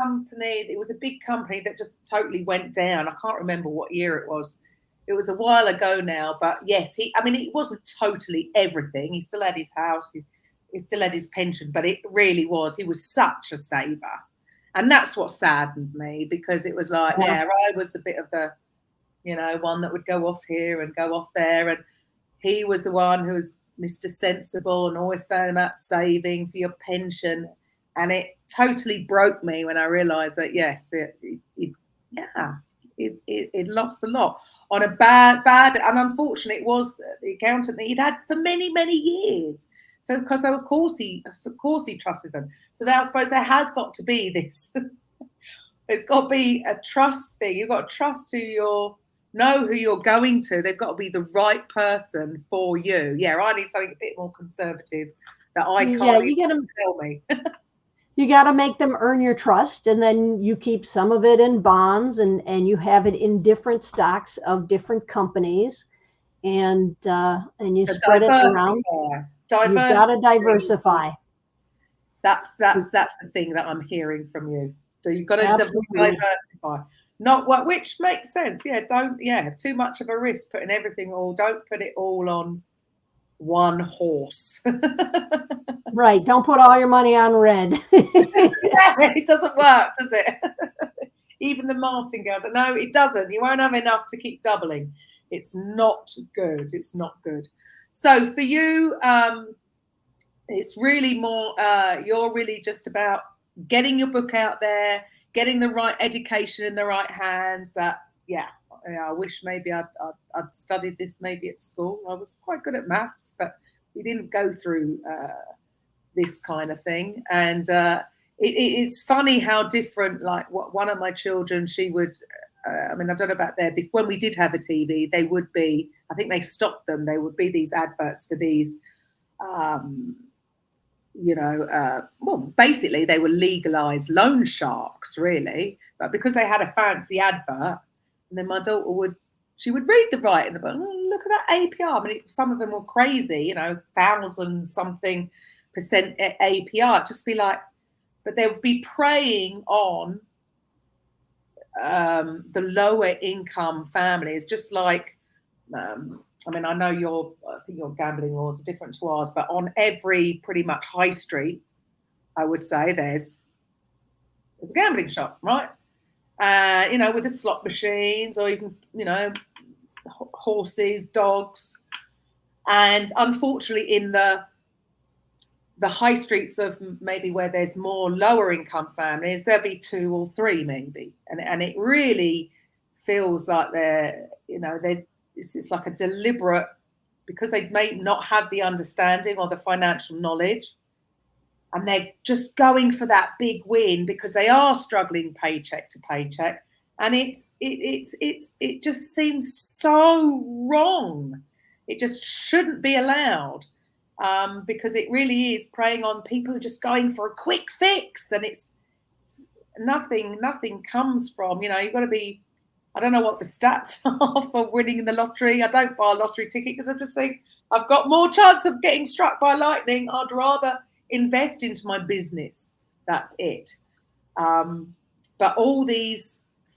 company. It was a big company that just totally went down. I can't remember what year it was. it was a while ago now, but yes, it wasn't totally everything. He still had his house, he still had his pension, but it really was. He was such a saver. And that's what saddened me, because it was like, I was a bit of the, one that would go off here and go off there. And he was the one who was Mr. Sensible and always saying about saving for your pension. And it totally broke me when I realized that, yes, it lost a lot on a bad, and unfortunately it was the accountant that he'd had for many, many years, because of course he trusted them. So I suppose there has got to be this, it's got to be a trust thing. You've got to trust know who you're going to. They've got to be the right person for you. Yeah, I need something a bit more conservative that I can't even tell me. You got to make them earn your trust, and then you keep some of it in bonds, and you have it in different stocks of different companies, and you spread it around. You've got to diversify. That's the thing that I'm hearing from you. So you've got to diversify. Which makes sense. Too much of a risk putting don't put it all on one horse. Right. Don't put all your money on red. It doesn't work, does it? Even the martingale. No, it doesn't. You won't have enough to keep doubling. It's not good. It's not good. So for you, it's really more, you're really just about getting your book out there, getting the right education in the right hands. I wish maybe I'd studied this maybe at school. I was quite good at maths, but we didn't go through this kind of thing. And it's funny how different, like one of my children, she would, I don't know about when we did have a TV, they would be, I think they stopped them, they would be these adverts for these, basically they were legalized loan sharks, really. But because they had a fancy advert, and then my daughter she would read the writing, but look at that APR. Some of them were crazy, 1,000-something% APR. Just be like, but they would be preying on the lower income families, just like, I know I think your gambling laws are different to ours, but on every pretty much high street, I would say there's a gambling shop, right? With the slot machines, or even, horses, dogs. And unfortunately in the high streets of maybe where there's more lower income families, there'll be 2 or 3 maybe. And it really feels like it's like a deliberate, because they may not have the understanding or the financial knowledge, and they're just going for that big win because they are struggling paycheck to paycheck. And it just seems so wrong. It just shouldn't be allowed, because it really is preying on people who are just going for a quick fix, and it's nothing comes from, you've got to be, I don't know what the stats are for winning in the lottery. I don't buy a lottery ticket because I just think I've got more chance of getting struck by lightning. I'd rather invest into my business. That's it. But all these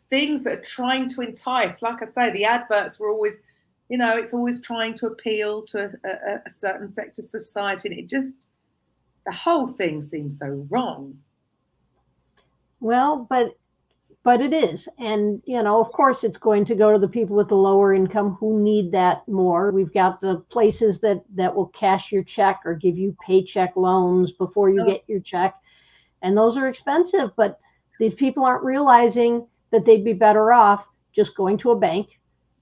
things that are trying to entice, like I say, the adverts were always, it's always trying to appeal to a certain sector of society. And the whole thing seems so wrong. Well, but it is. And, of course, it's going to go to the people with the lower income who need that more. We've got the places that will cash your check or give you paycheck loans before you get your check. And those are expensive. But these people aren't realizing that they'd be better off just going to a bank,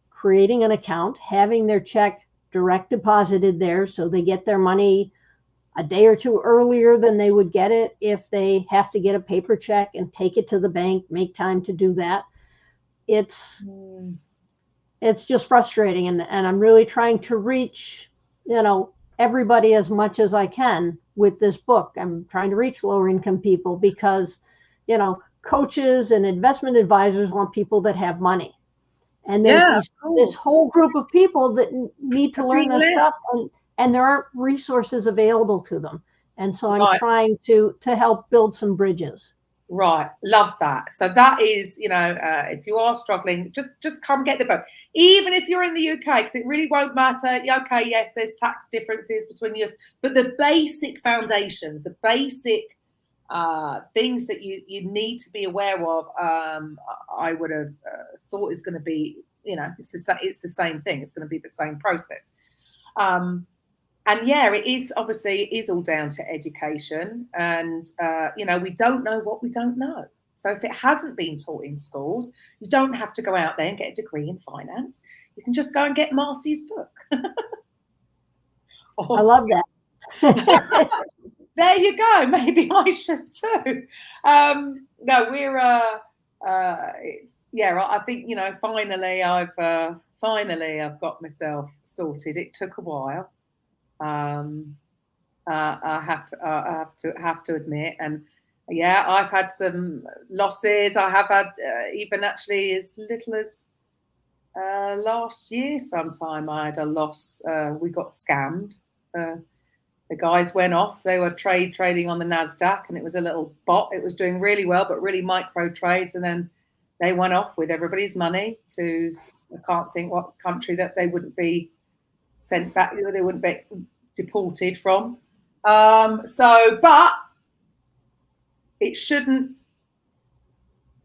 creating an account, having their check direct deposited there so they get their money a day or two earlier than they would get it if they have to get a paper check and take it to the bank, make time to do that. It's just frustrating. And I'm really trying to reach, everybody as much as I can with this book. I'm trying to reach lower income people because, coaches and investment advisors want people that have money. And there's this whole group of people that need to learn this stuff. And there aren't resources available to them. And so I'm trying to help build some bridges. Right, love that. So that is, if you are struggling, just come get the book. Even if you're in the UK, because it really won't matter. Okay, yes, there's tax differences between us, but the basic foundations, the basic things that you need to be aware of, I would have thought is going to be, it's the same thing. It's going to be the same process. And yeah, it is all down to education, and we don't know what we don't know. So if it hasn't been taught in schools, you don't have to go out there and get a degree in finance. You can just go and get Marci's book. I love that. There you go. Maybe I should too. No, we're I think finally I've got myself sorted. It took a while. I have to admit, and yeah, I've had some losses. I have had even actually as little as last year sometime I had a loss. We got scammed. The guys went off. They were trading on the NASDAQ, and it was a little bot. It was doing really well, but really micro trades, and then they went off with everybody's money to, I can't think what country that they wouldn't be sent back, they wouldn't be deported from. But it shouldn't,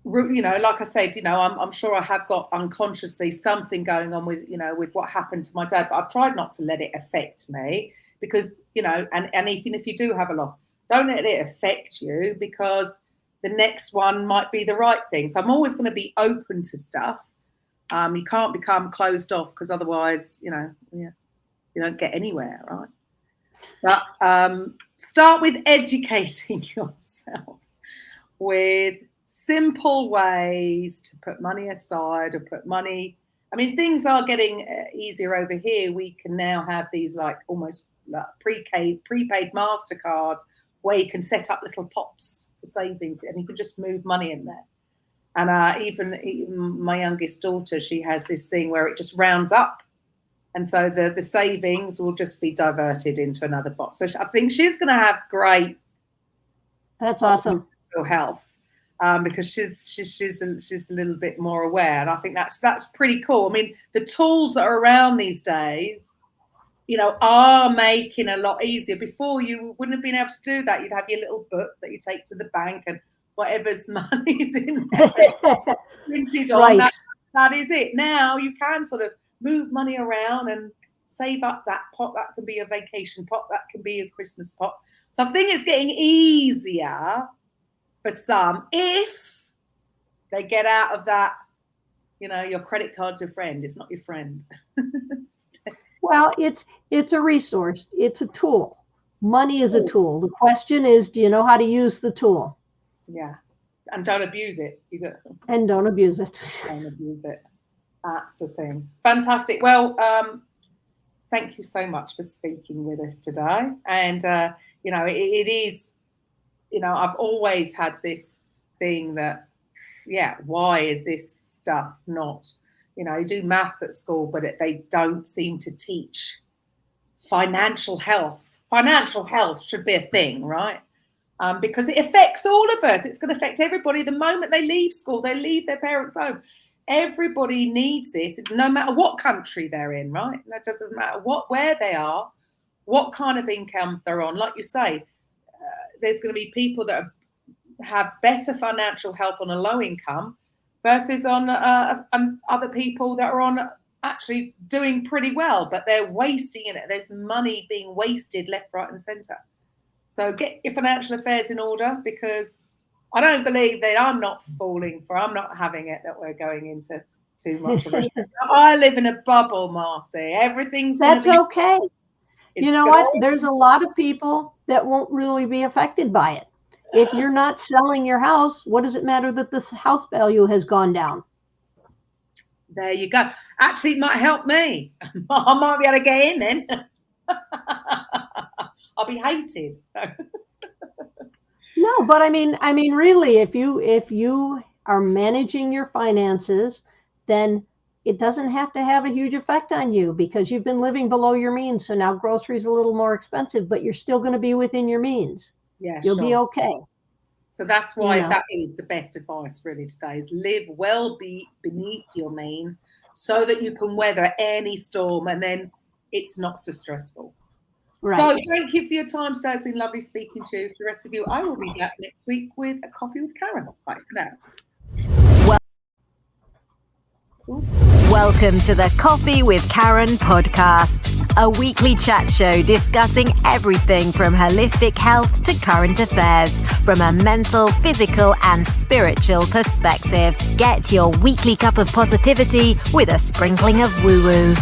like I said, I'm sure I have got unconsciously something going on with what happened to my dad, but I've tried not to let it affect me, because, and even if you do have a loss, don't let it affect you, because the next one might be the right thing. So I'm always going to be open to stuff. You can't become closed off, because otherwise, you don't get anywhere, right? But start with educating yourself with simple ways to put money aside, or put money. I mean, things are getting easier over here. We can now have these like almost like prepaid MasterCards where you can set up little pots for saving, and you can just move money in there. And even my youngest daughter, she has this thing where it just rounds up. And so the savings will just be diverted into another pot. So I think she's going to have great. That's awesome. Health, because she's a little bit more aware, and I think that's pretty cool. I mean, the tools that are around these days, are making a lot easier. Before, you wouldn't have been able to do that. You'd have your little book that you take to the bank, and whatever's money's in there printed on. Right. That is it. Now you can sort of move money around and save up that pot. That can be a vacation pot. That can be a Christmas pot. So I think it's getting easier for some, if they get out of that, your credit card's your friend. It's not your friend. Well, it's a resource. It's a tool. Money is a tool. The question is, do you know how to use the tool? Yeah. And don't abuse it. And don't abuse it. Don't abuse it. That's the thing. Fantastic. Well, thank you so much for speaking with us today. And, it is, I've always had this thing that, why is this stuff not, you do maths at school, but they don't seem to teach financial health. Financial health should be a thing, right? Because it affects all of us. It's going to affect everybody. The moment they leave school, they leave their parents' home. Everybody needs this, no matter what country they're in, right? That doesn't matter where they are, what kind of income they're on. Like you say, there's going to be people that have better financial health on a low income versus on other people that are on actually doing pretty well, but they're wasting it. There's money being wasted left, right, and centre. So get your financial affairs in order, because I don't believe that I'm not having it that we're going into too much of a I live in a bubble, Marci. Everything's okay. You know what? There's a lot of people that won't really be affected by it. If you're not selling your house, what does it matter that the house value has gone down? There you go. Actually, it might help me. I might be able to get in then. I'll be hated. No, but I mean, really, if you are managing your finances, then it doesn't have to have a huge effect on you, because you've been living below your means. So now groceries a little more expensive, but you're still going to be within your means. Yeah, you'll be okay. So that's why that is the best advice really today, is live well beneath your means so that you can weather any storm and then it's not so stressful. Right. So thank you for your time today. It's been lovely speaking to you. For the rest of you, I will be back next week with a coffee with Karen. Bye for now. Welcome to the Coffee with Karen podcast, a weekly chat show discussing everything from holistic health to current affairs from a mental, physical, and spiritual perspective. Get your weekly cup of positivity with a sprinkling of woo-woo.